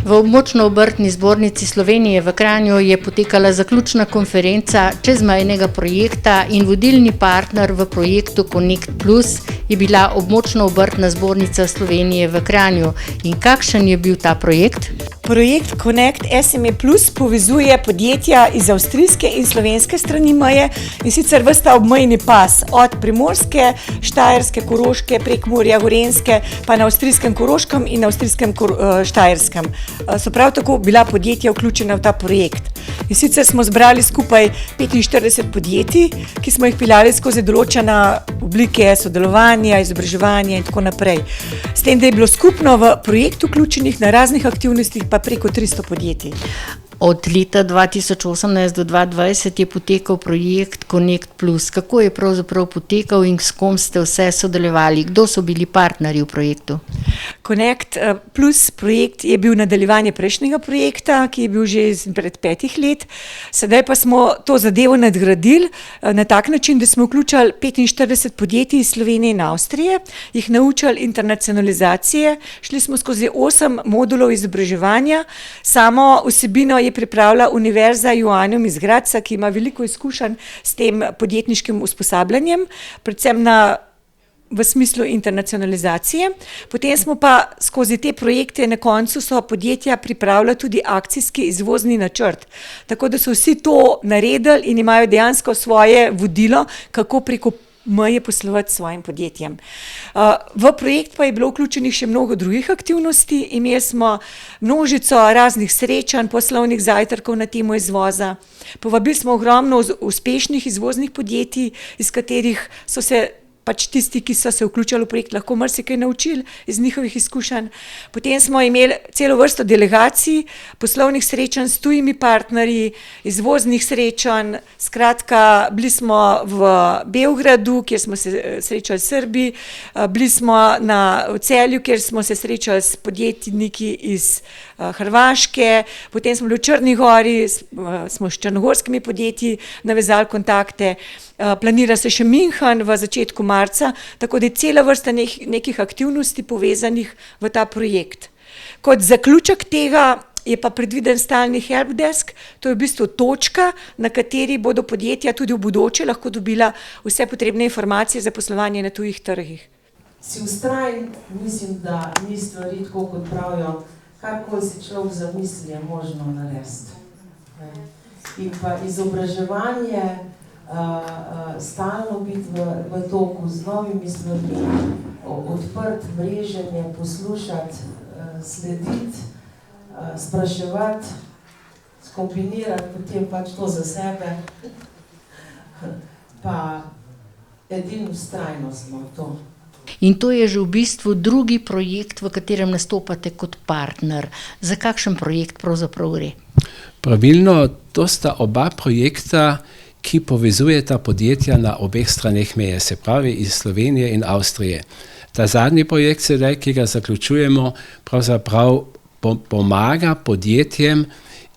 V Območno-obrtni zbornici Slovenije v Kranju je potekala zaključna konferenca čezmejnega projekta in vodilni partner v projektu Connect Plus je bila Območno-obrtna zbornica Slovenije v Kranju. In kakšen je bil ta projekt? Projekt Connect SME Plus povezuje podjetja iz avstrijske in slovenske strani meje in sicer ves ta obmejni pas od Primorske, Štajerske, Koroške, Prekmurja, Gorenjske, pa na avstrijskem Koroškem in na avstrijskem Štajerskem. So prav tako bila podjetja vključena v ta projekt. In sicer smo zbrali skupaj 45 podjetij, ki smo jih peljali skozi določene oblike sodelovanja, izobraževanja in tako naprej. S tem, da je bilo skupno v projekt vključenih na raznih aktivnostih pa preko 300 podjetij. Od leta 2018 do 2020 je potekal projekt Connect Plus. Kako je pravzaprav potekal in s kom ste vse sodelovali? Kdo so bili partnerji v projektu? Connect Plus projekt je bil nadaljevanje prejšnjega projekta, ki je bil že pred 5 let. Sedaj pa smo to zadevo nadgradili na tak način, da smo vključili 45 podjetij iz Slovenije in Avstrije, jih naučili internacionalizacije, šli smo skozi 8 modulov izobraževanja, samo vsebino je pripravila Univerza Joanneum iz Gradca, ki ima veliko izkušenj s tem podjetniškim usposabljanjem, predvsem v smislu internacionalizacije. Potem smo pa skozi te projekte na koncu so podjetja pripravila tudi akcijski izvozni načrt. Tako da so vsi to naredili in imajo dejansko svoje vodilo, kako preko meje poslovati s svojim podjetjem. V projekt pa je bilo vključenih še mnogo drugih aktivnosti. Imeli smo množico raznih srečanj, poslovnih zajtrkov na temo izvoza. Povabili smo ogromno uspešnih izvoznih podjetij, iz katerih so se tisti, ki so se vključili v projekt, lahko marsikaj naučili iz njihovih izkušenj. Potem smo imeli celo vrsto delegacij, poslovnih srečanj s tujimi partnerji, izvoznih srečanj. Skratka, bili smo v Beogradu, kjer smo se srečali s Srbi, bili smo v Celju, kjer smo se srečali s podjetniki iz Hrvaške, potem smo bili v Črni Gori, smo s črnogorskimi podjetji navezali kontakte. Planira se še München v začetku marca, tako da je cela vrsta nekih aktivnosti povezanih v ta projekt. Kot zaključek tega je pa predviden stalni helpdesk, to je v bistvu točka, na kateri bodo podjetja tudi v bodoče lahko dobila vse potrebne informacije za poslovanje na tujih trgih. Si vztrajen, mislim, da ni stvari tako, kot pravijo, karkoli si človek zamisli, je možno narediti. In pa izobraževanje, stalno biti v toku z novimi stvarmi, odprt mreženje, poslušati, slediti, spraševati, skombinirati potem to za sebe, pa edino vztrajnost smo to. In to je že v bistvu drugi projekt, v katerem nastopate kot partner. Za kakšen projekt pravzaprav gre? Pravilno, to sta oba projekta, ki povezujeta podjetja na obeh straneh meje, se pravi iz Slovenije in Avstrije. Ta zadnji projekt sedaj, ki ga zaključujemo, pravzaprav pomaga podjetjem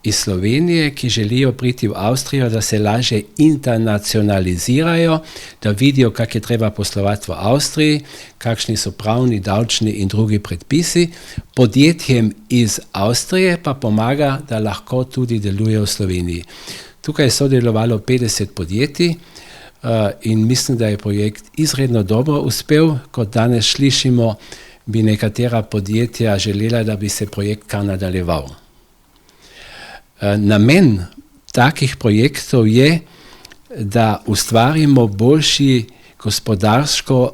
iz Slovenije, ki želijo priti v Avstrijo, da se lažje internacionalizirajo, da vidijo, kako je treba poslovati v Avstriji, kakšni so pravni, davčni in drugi predpisi. Podjetjem iz Avstrije pa pomaga, da lahko tudi delujejo v Sloveniji. Tukaj je sodelovalo 50 podjetij in mislim, da je projekt izredno dobro uspel. Kot danes slišimo, bi nekatera podjetja želela, da bi se projekt kar nadaljeval. Namen takih projektov je, da ustvarimo boljši gospodarsko,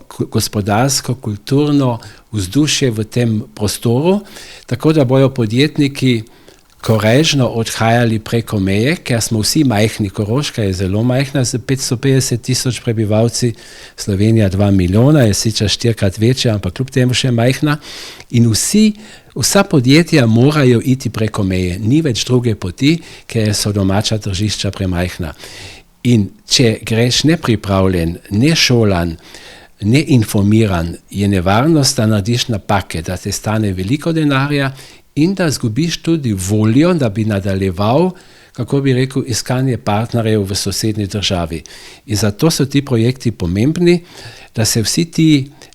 kulturno vzdušje v tem prostoru, tako da bojo podjetniki korežno odhajali preko meje, ker smo vsi majhni. Koroška je zelo majhna, z 550 tisoč prebivalci, Slovenija 2 milijona, je sicer 4-krat večja, ampak kljub temu še majhna. In vsa podjetja morajo iti preko meje, ni več druge poti, ker so domača tržišča premajhna. In če greš nepripravljen, nešolan, neinformiran, je nevarnost, da narediš napake, da te stane veliko denarja in da zgubiš tudi voljo, da bi nadaljeval, kako bi rekel, iskanje partnerjev v sosednji državi. In zato so ti projekti pomembni, da se vsi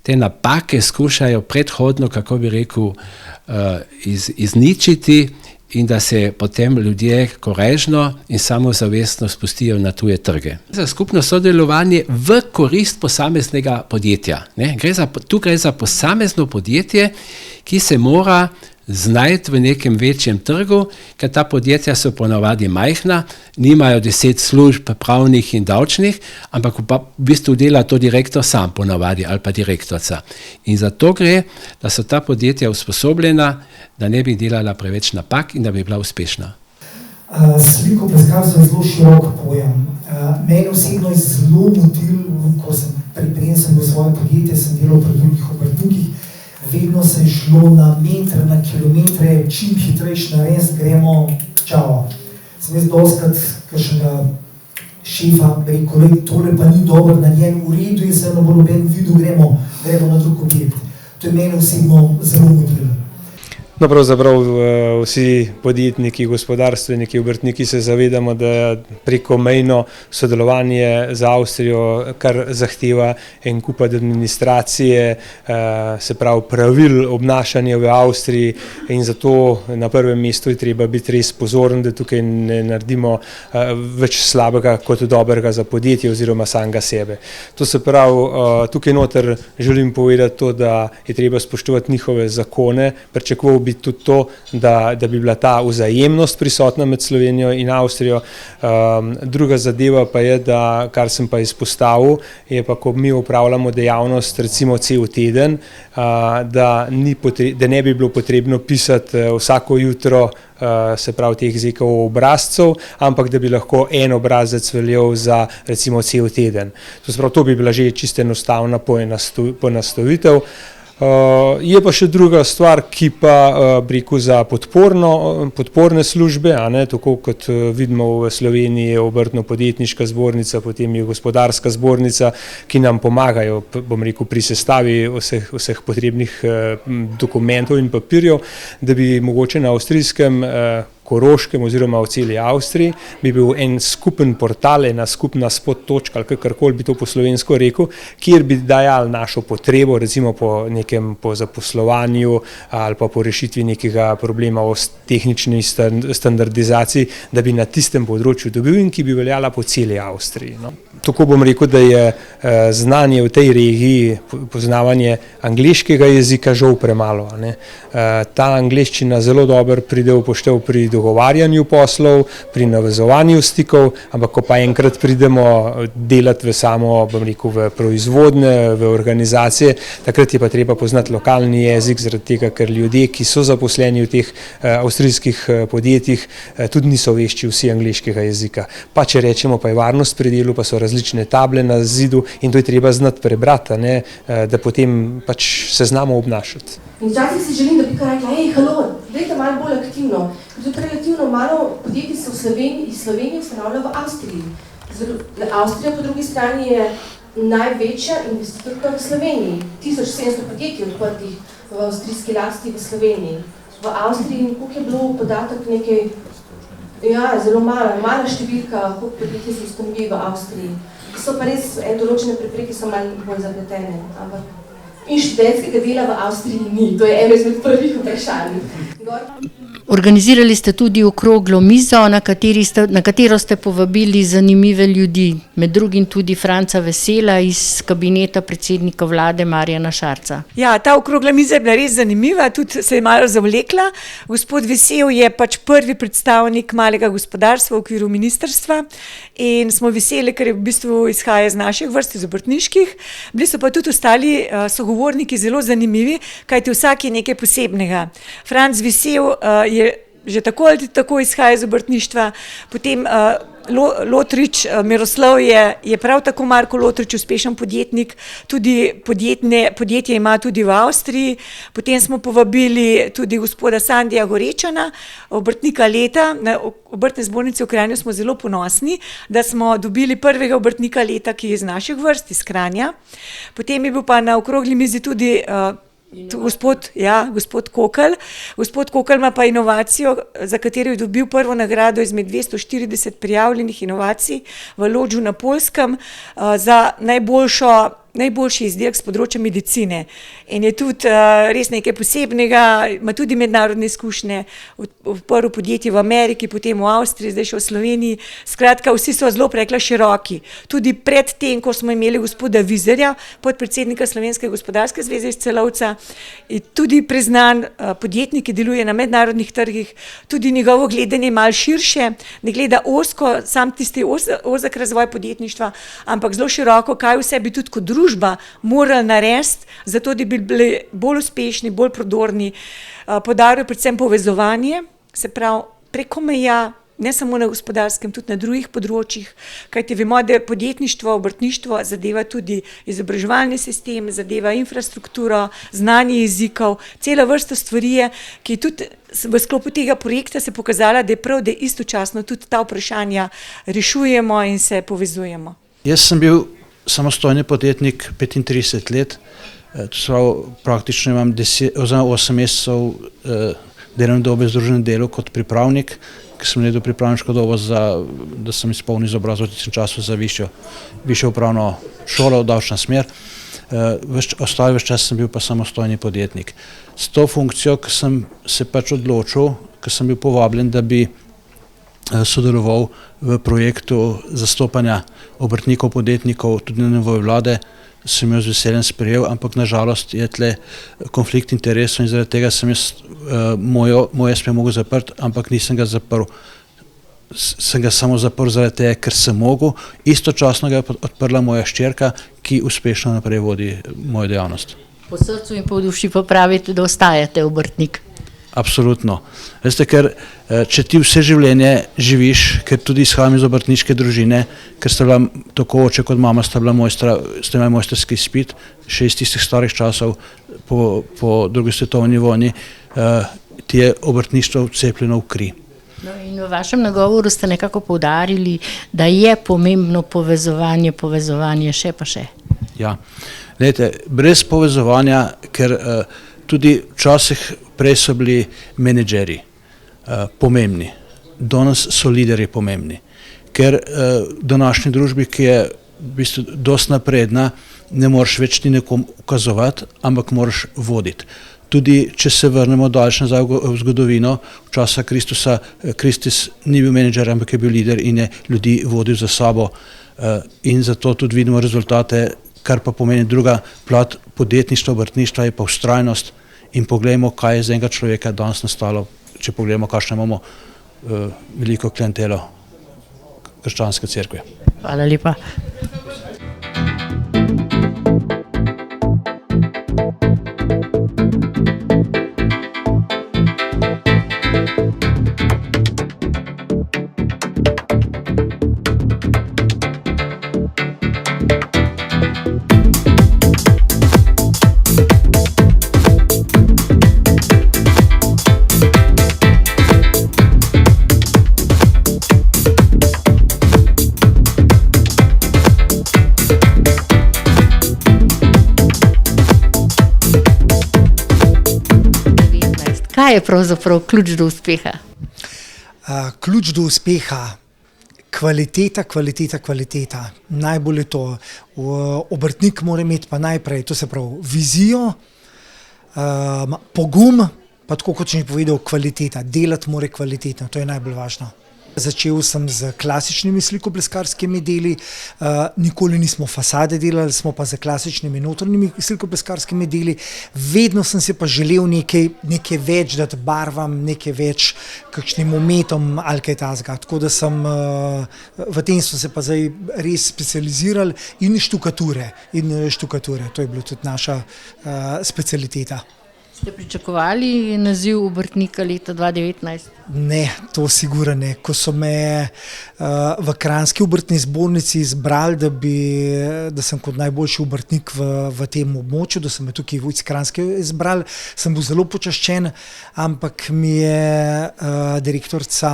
te napake skušajo predhodno, kako bi rekel, izničiti in da se potem ljudje korežno in samozavestno spustijo na tuje trge. Za skupno sodelovanje v korist posameznega podjetja. Ne? Tu gre za posamezno podjetje, ki se mora znajti v nekem večjem trgu, ker ta podjetja so ponavadi majhna, nimajo 10 služb pravnih in davčnih, ampak v bistvu dela to direktor sam ponavadi ali pa direktorica. In zato gre, da so ta podjetja usposobljena, da ne bi delala preveč napak in da bi bila uspešna. Sliko predstavlja zelo širok pojem. Mene osebno je zelo motil, ko sem preden sem bil svoje podjetje, sem delal pri drugih obrtnikih, vedno se je šlo na metre, na kilometre, čim hitrejši narediti, gremo, čao. Sem jaz dostakrat kakšnega šefa rekel, tole pa ni dobro, na njen v redu in se na bo noben videl, gremo na drug objekt. To je mene osebno zelo motilo. No, pravzaprav vsi podjetniki, gospodarstveniki, obrtniki se zavedamo, da preko mejno sodelovanje z Avstrijo, kar zahteva en kup administracije, se pravi pravil obnašanja v Avstriji, in zato na prvem mestu je treba biti res pozoren, da tukaj ne naredimo več slabega kot dobrega za podjetje oziroma samega sebe. To se pravi, tukaj noter želim povedati to, da je treba spoštovati njihove zakone, pričakoval bi tudi to, da bi bila ta vzajemnost prisotna med Slovenijo in Avstrijo. Druga zadeva pa je, da kar sem pa izpostavil, je pa, ko mi upravljamo dejavnost recimo cel teden, da ne bi bilo potrebno pisati vsako jutro, se pravi teh ZKO obrazcev, ampak da bi lahko en obrazec veljal za recimo cel teden. To se pravi, to bi bila že čisto enostavna poenostavitev. Je pa še druga stvar, ki pa rekel za podporne službe, tako kot vidimo v Sloveniji je obrtno-podjetniška zbornica, potem je gospodarska zbornica, ki nam pomagajo, bom rekel, pri sestavi vseh potrebnih dokumentov in papirjev, da bi mogoče na avstrijskem Koroškem oziroma v celi Avstriji bi bil en skupen portal, ena skupna spot točka, ali kakorkoli bi to po slovensko rekel, kjer bi dajali našo potrebo, recimo po zaposlovanju ali pa po rešitvi nekega problema o tehnični standardizaciji, da bi na tistem področju dobil in ki bi veljala po celi Avstriji. No. Tako bom rekel, da je znanje v tej regiji, poznavanje angleškega jezika žal premalo. Ta angleščina zelo dobro pride v poštev pri dogovarjanju poslov, pri navezovanju stikov, ampak ko pa enkrat pridemo delati v samo, bom rekel, v proizvodne, v organizacije, takrat je pa treba poznati lokalni jezik, zaradi tega, ker ljudje, ki so zaposleni v teh avstrijskih podjetjih, tudi niso vešči vsi angleškega jezika. Pa če rečemo, pa je varnost pri delu, pa so različne table na zidu in to je treba znati prebrati, da potem pač se znamo obnašati. In včasih si želim, da bi kar rekla, halo, dajte malo bolj aktivno. Tudi relativno malo podjetij se iz Slovenije ustanavlja v Avstriji. Avstrija po drugi strani je največja investitorka v Sloveniji. 1700 podjetij odprtih v avstrijski lasti v Sloveniji. V Avstriji, koliko je bilo podatek nekaj, zelo mala številka, koliko podjetij se ustanovi v Avstriji. So pa res določene prepreke, so malo bolj zapletene, ampak in študentskega dela v Avstriji ni. To je eno izmed prvih vprašanj. Organizirali ste tudi okroglo mizo, na katero ste povabili zanimive ljudi, med drugim tudi Franca Vesela iz kabineta predsednika vlade Marjana Šarca. Ja, ta okrogla miza je bila res zanimiva, tudi se je malo zavlekla. Gospod Vesel je pač prvi predstavnik malega gospodarstva v okviru ministrstva in smo veseli, ker je v bistvu izhaja iz naših vrst, iz obrtniških. Bili so pa tudi ostali sogovorniki zelo zanimivi, kajti vsak je nekaj posebnega. Franc Vesel je že tako ali tako izhaja iz obrtništva, potem Lotrič, Miroslav je prav tako Marko Lotrič, uspešen podjetnik, tudi podjetje ima tudi v Avstriji. Potem smo povabili tudi gospoda Sandija Gorečana, obrtnika leta. Na obrtne zbornice v Kranju smo zelo ponosni, da smo dobili prvega obrtnika leta, ki je iz naših vrst, iz Kranja. Potem je bil pa na okrogli mizi tudi gospod Kokelj. Gospod Kokelj ima pa inovacijo, za katero je dobil prvo nagrado izmed 240 prijavljenih inovacij v Lodžu na Poljskem za najboljšo najboljši izdelek z področja medicine in je tudi res nekaj posebnega, ima tudi mednarodne izkušnje, odprl podjetje v Ameriki, potem v Avstriji, zdaj še v Sloveniji. Skratka, vsi so zelo rekla široki. Tudi pred tem, ko smo imeli gospoda Vizerja, podpredsednika Slovenske gospodarske zveze iz Celovca, je tudi priznan podjetnik, ki deluje na mednarodnih trgih, tudi njegovo gledanje malo širše, ne gleda ozko, sam tisti ozek razvoj podjetništva, ampak zelo široko, kaj vse bi tudi kot družba morali narediti, zato da bi bili bolj uspešni, bolj prodorni. Poudarjajo predvsem povezovanje, se pravi preko meja, ne samo na gospodarskem, tudi na drugih področjih, kajti vemo, da podjetništvo, obrtništvo zadeva tudi izobraževalni sistem, zadeva infrastrukturo, znanje jezikov, cela vrsta stvari je, ki tudi v sklopu tega projekta se pokazala, da je prav, da istočasno tudi ta vprašanja rešujemo in se povezujemo. Jaz sem bil samostojni podjetnik 35 let, praktično imam 8 mesecev delovne dobe v združenem delu kot pripravnik, ki sem naredil pripravniško dobo, da sem izpolnil izobrazbo v tistem času za višjo upravno šolo, davčna smer. Ostali ves čas sem bil pa samostojni podjetnik. S to funkcijo, ki sem se pač odločil, ki sem bil povabljen, da bi sodeloval v projektu zastopanja obrtnikov, podjetnikov tudi na nivoju vlade, sem jo z veseljem sprejel, ampak nažalost je tle konflikt interesov in zaradi tega sem jaz moj SP mogel zapreti, ampak nisem ga zaprl. Sem ga samo zaprl zaradi tega, ker sem mogel. Istočasno ga je odprla moja hčerka, ki uspešno naprej vodi mojo dejavnost. Po srcu in po duši pa pravite, da ostajate obrtnik. Absolutno. Veste, ker če ti vse življenje živiš, ker tudi izhajam iz obrtniške družine, ker sta bila tako oče kot mama, sta imeli mojstrski izpit, še iz tistih starih časov po drugi svetovni vojni, ti je obrtništvo vcepljeno v kri. No, in v vašem nagovoru ste nekako poudarili, da je pomembno povezovanje še pa še. Ja, glejte, brez povezovanja, ker tudi včasih prej so bili menedžeri pomembni, danes so liderji pomembni, ker v današnji družbi, ki je v bistvu dosti napredna, ne moreš več ti nekom ukazovati, ampak moraš voditi. Tudi če se vrnemo daleč nazaj v zgodovino, v časa Kristusa, Kristus ni bil menedžer, ampak je bil lider in je ljudi vodil za sabo in zato tudi vidimo rezultate, kar pa pomeni druga plat podjetništva, obrtništva je pa vztrajnost. In poglejmo, kaj je z enega človeka danes nastalo, če pogledamo, kakšno imamo veliko klientelo krščanske cerkve. Hvala lepa. Kaj je pravzaprav ključ do uspeha? Ključ do uspeha, kvaliteta. Najbolj je to. Obrtnik mora imeti pa najprej, to se pravi, vizijo, pogum, pa tako kot sem že povedal, kvaliteta. Delati mora kvalitetno, to je najbolj važno. Začel sem z klasičnimi slikopleskarskimi deli, nikoli nismo fasade delali, smo pa z klasičnimi notranjimi slikopleskarskimi deli. Vedno sem si pa želel nekaj več dati barvam, nekaj več kakšnim umetom ali kaj takega. Tako da sem, v tem smo se pa zdaj res specializirali in štukature. To je bila tudi naša specialiteta. Ste pričakovali naziv obrtnika leta 2019? Ne, to sigurno ne. Ko so me v Kranjski obrtni zbornici izbrali, da sem kot najboljši obrtnik v tem območju, da so me tukaj iz Kranjske izbrali, sem bil zelo počaščen, ampak mi je direktorica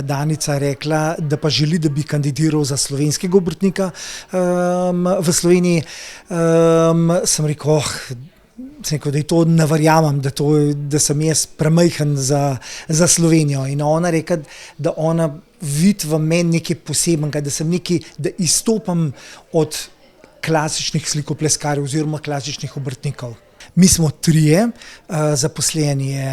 Danica rekla, da pa želi, da bi kandidiral za slovenskega obrtnika v Sloveniji. Sem rekel, da je to ne verjamem, da sem jaz premajhen za Slovenijo. In ona rekla, da ona vidi v meni nekaj posebnega, da izstopam od klasičnih slikopleskarjev oziroma klasičnih obrtnikov. Mi smo trije, zaposleni je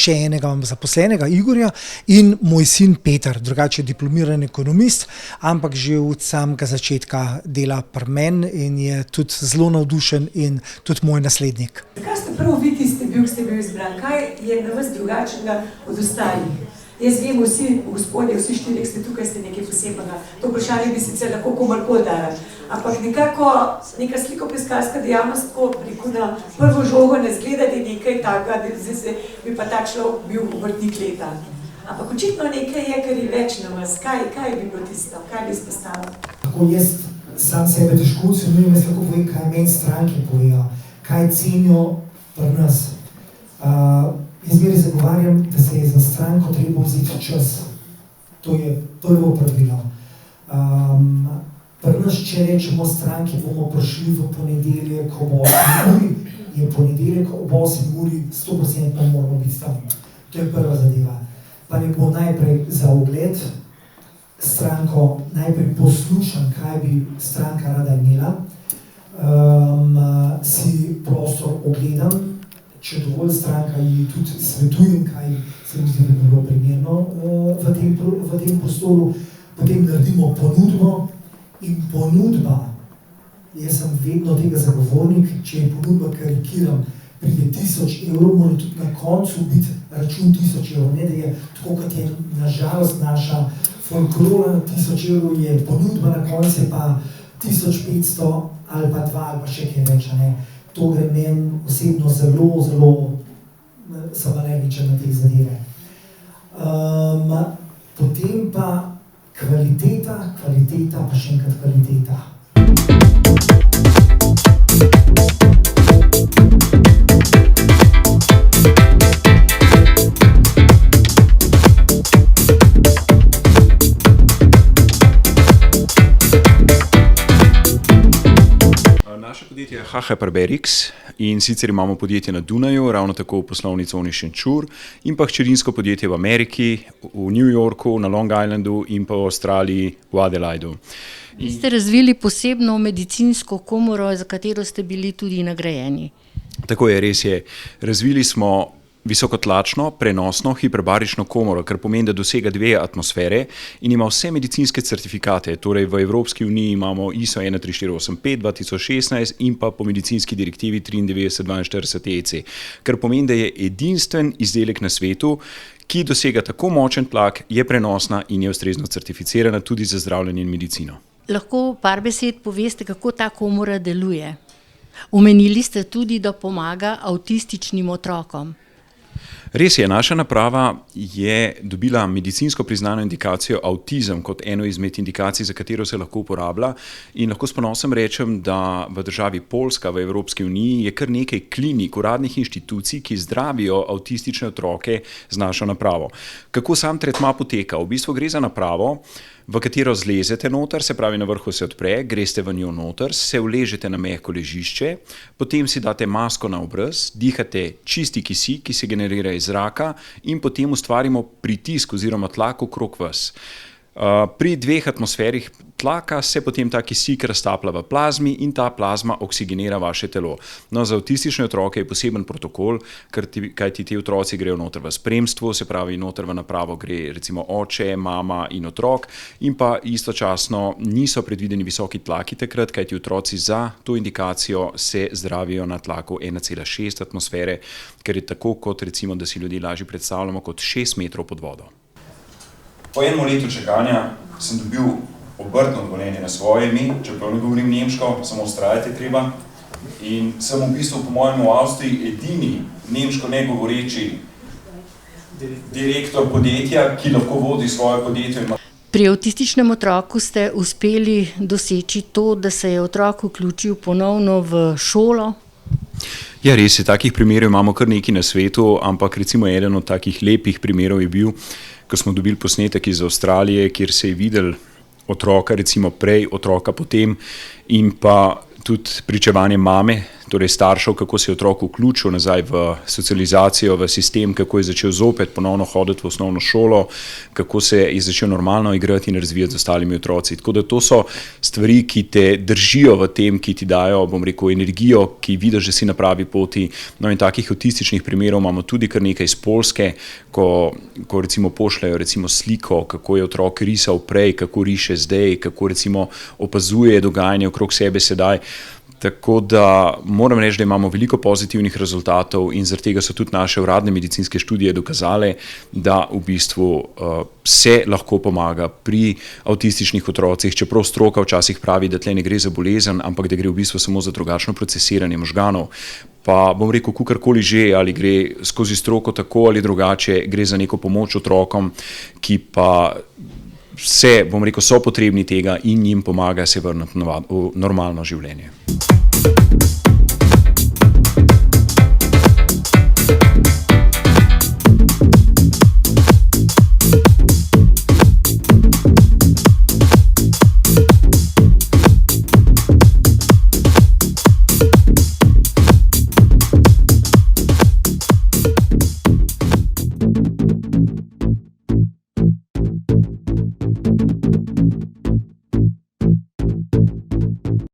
še enega zaposlenega, Igorja, in moj sin Peter, drugače diplomiran ekonomist, ampak že od samega začetka dela pri meni in je tudi zelo navdušen in tudi moj naslednik. Zakaj ste prav vi tisti bil izbran? Kaj je na vas drugačnega od ostalih? Jaz vem, vsi gospodje, vsi štirje ste tukaj, ste nekaj posebnega. To vprašanje bi sicer lahko komorkoli dala. Ampak nekako neka slikopleskarska dejavnost, ko preko na prvo žogo ne zgleda, da je nekaj takega, da se bi pa tak človek bil obrtnik leta. Ampak očitno nekaj je, kar je več na vas. Kaj bi bilo tisto? Kaj bi izpostavil? Tako jaz sam sebe težko ocenujem, jaz lahko povem, kaj meni stranke povejo, kaj cenijo pri nas. Jaz zmeraj zagovarjam, da se je za stranko treba vzeti čas. To je prvo pravilo. Pri nas, če rečemo stranki, bomo prišli v ponedeljek ob 8 uri, je ponedeljek ob 8 uri 100% moramo biti tam. To je prva zadeva. Pa ne bo najprej za ogled stranko, najprej poslušam, kaj bi stranka rada imela, si prostor ogledam, če dovolj stranka ji tudi svetujem, kaj se mi zdi, da bi bilo primerno v tem prostoru, potem naredimo ponudbo in ponudba, jaz sem vedno tega zagovornik, če je ponudba, karikiram, pride 1000 evrov, mora tudi na koncu biti račun 1000 evrov, ne da je tako, kot je nažalost naša folklora, 1000 evrov je ponudba, na koncu je pa 1500 ali pa 2 ali pa še kaj več, ne. To gre meni osebno zelo sem alergičen na te zadeve. Potem pa kvaliteta, pa še enkrat kvaliteta. Naše podjetje je HHPerberix in sicer imamo podjetje na Dunaju, ravno tako v poslovni coni Šenčur in pa hčerinsko podjetje v Ameriki, v New Yorku, na Long Islandu in pa v Avstraliji, v Adelaidu. Vi ste razvili posebno medicinsko komoro, za katero ste bili tudi nagrajeni. Tako je, res je. Razvili smo visokotlačno, prenosno, hiperbarično komoro, kar pomeni, da dosega 2 atmosfere in ima vse medicinske certifikate. Torej v Evropski uniji imamo ISO 13485 2016 in pa po medicinski direktivi 9342 EC, kar pomeni, da je edinstven izdelek na svetu, ki dosega tako močen tlak, je prenosna in je ustrezno certificirana tudi za zdravljenje in medicino. Lahko par besed poveste, kako ta komora deluje? Omenili ste tudi, da pomaga avtističnim otrokom. Res je, naša naprava je dobila medicinsko priznano indikacijo avtizem kot eno izmed indikacij, za katero se lahko uporablja, in lahko s ponosom rečem, da v državi Poljska v Evropski uniji je kar nekaj klinik, uradnih inštitucij, ki zdravijo avtistične otroke z našo napravo. Kako sam tretma poteka? V bistvu gre za napravo, v katero zlezete noter, se pravi na vrhu se odpre, greste v njo noter, se uležete na mehko ležišče, potem si date masko na obraz, dihate čisti kisik, ki se generira iz zraka in potem ustvarimo pritisk oziroma tlak okrog vas. Pri 2 atmosferih tlaka se potem ta kisik raztaplja v plazmi in ta plazma oksigenira vaše telo. No, za avtistične otroke je poseben protokol, kajti ti otroci grejo noter v spremstvu, se pravi noter v napravo gre recimo oče, mama in otrok, in pa istočasno niso predvideni visoki tlaki takrat, kajti otroci za to indikacijo se zdravijo na tlaku 1,6 atmosfere, ker je tako, kot recimo, da si ljudje lažje predstavljamo, kot 6 metrov pod vodo. Po enem letu čakanja sem dobil obrtno dovoljenje na svoje ime, čeprav ne govorim nemško, samo vztrajati treba. In sem v bistvu po mojem v Avstriji edini nemško ne govoreči direktor podjetja, ki lahko vodi svoje podjetje. Pri avtističnem otroku ste uspeli doseči to, da se je otrok vključil ponovno v šolo? Ja, res je, takih primerov imamo kar nekaj na svetu, ampak recimo eden od takih lepih primerov je bil, ko smo dobili posnetek iz Avstralije, kjer se je videl otroka recimo prej, otroka potem in pa tudi pričevanje mame torej staršev, kako se je otrok vključil nazaj v socializacijo, v sistem, kako je začel zopet ponovno hoditi v osnovno šolo, kako se je začel normalno igrati in razvijati z ostalimi otroci. Tako da to so stvari, ki te držijo v tem, ki ti dajo, bom rekel, energijo, ki vidiš, da si na pravi poti. No in takih autističnih primerov imamo tudi kar nekaj iz Poljske, ko recimo pošljajo recimo sliko, kako je otrok risal prej, kako riše zdaj, kako recimo opazuje dogajanje okrog sebe sedaj. Tako da moram reči, da imamo veliko pozitivnih rezultatov in zaradi tega so tudi naše uradne medicinske študije dokazale, da v bistvu se lahko pomaga pri avtističnih otrocih, čeprav stroka včasih pravi, da tle ne gre za bolezen, ampak da gre v bistvu samo za drugačno procesiranje možganov. Pa bom rekel, kakorkoli že, ali gre skozi stroko tako ali drugače, gre za neko pomoč otrokom, ki pa bom rekel, so potrebni tega in jim pomaga se vrniti v normalno življenje.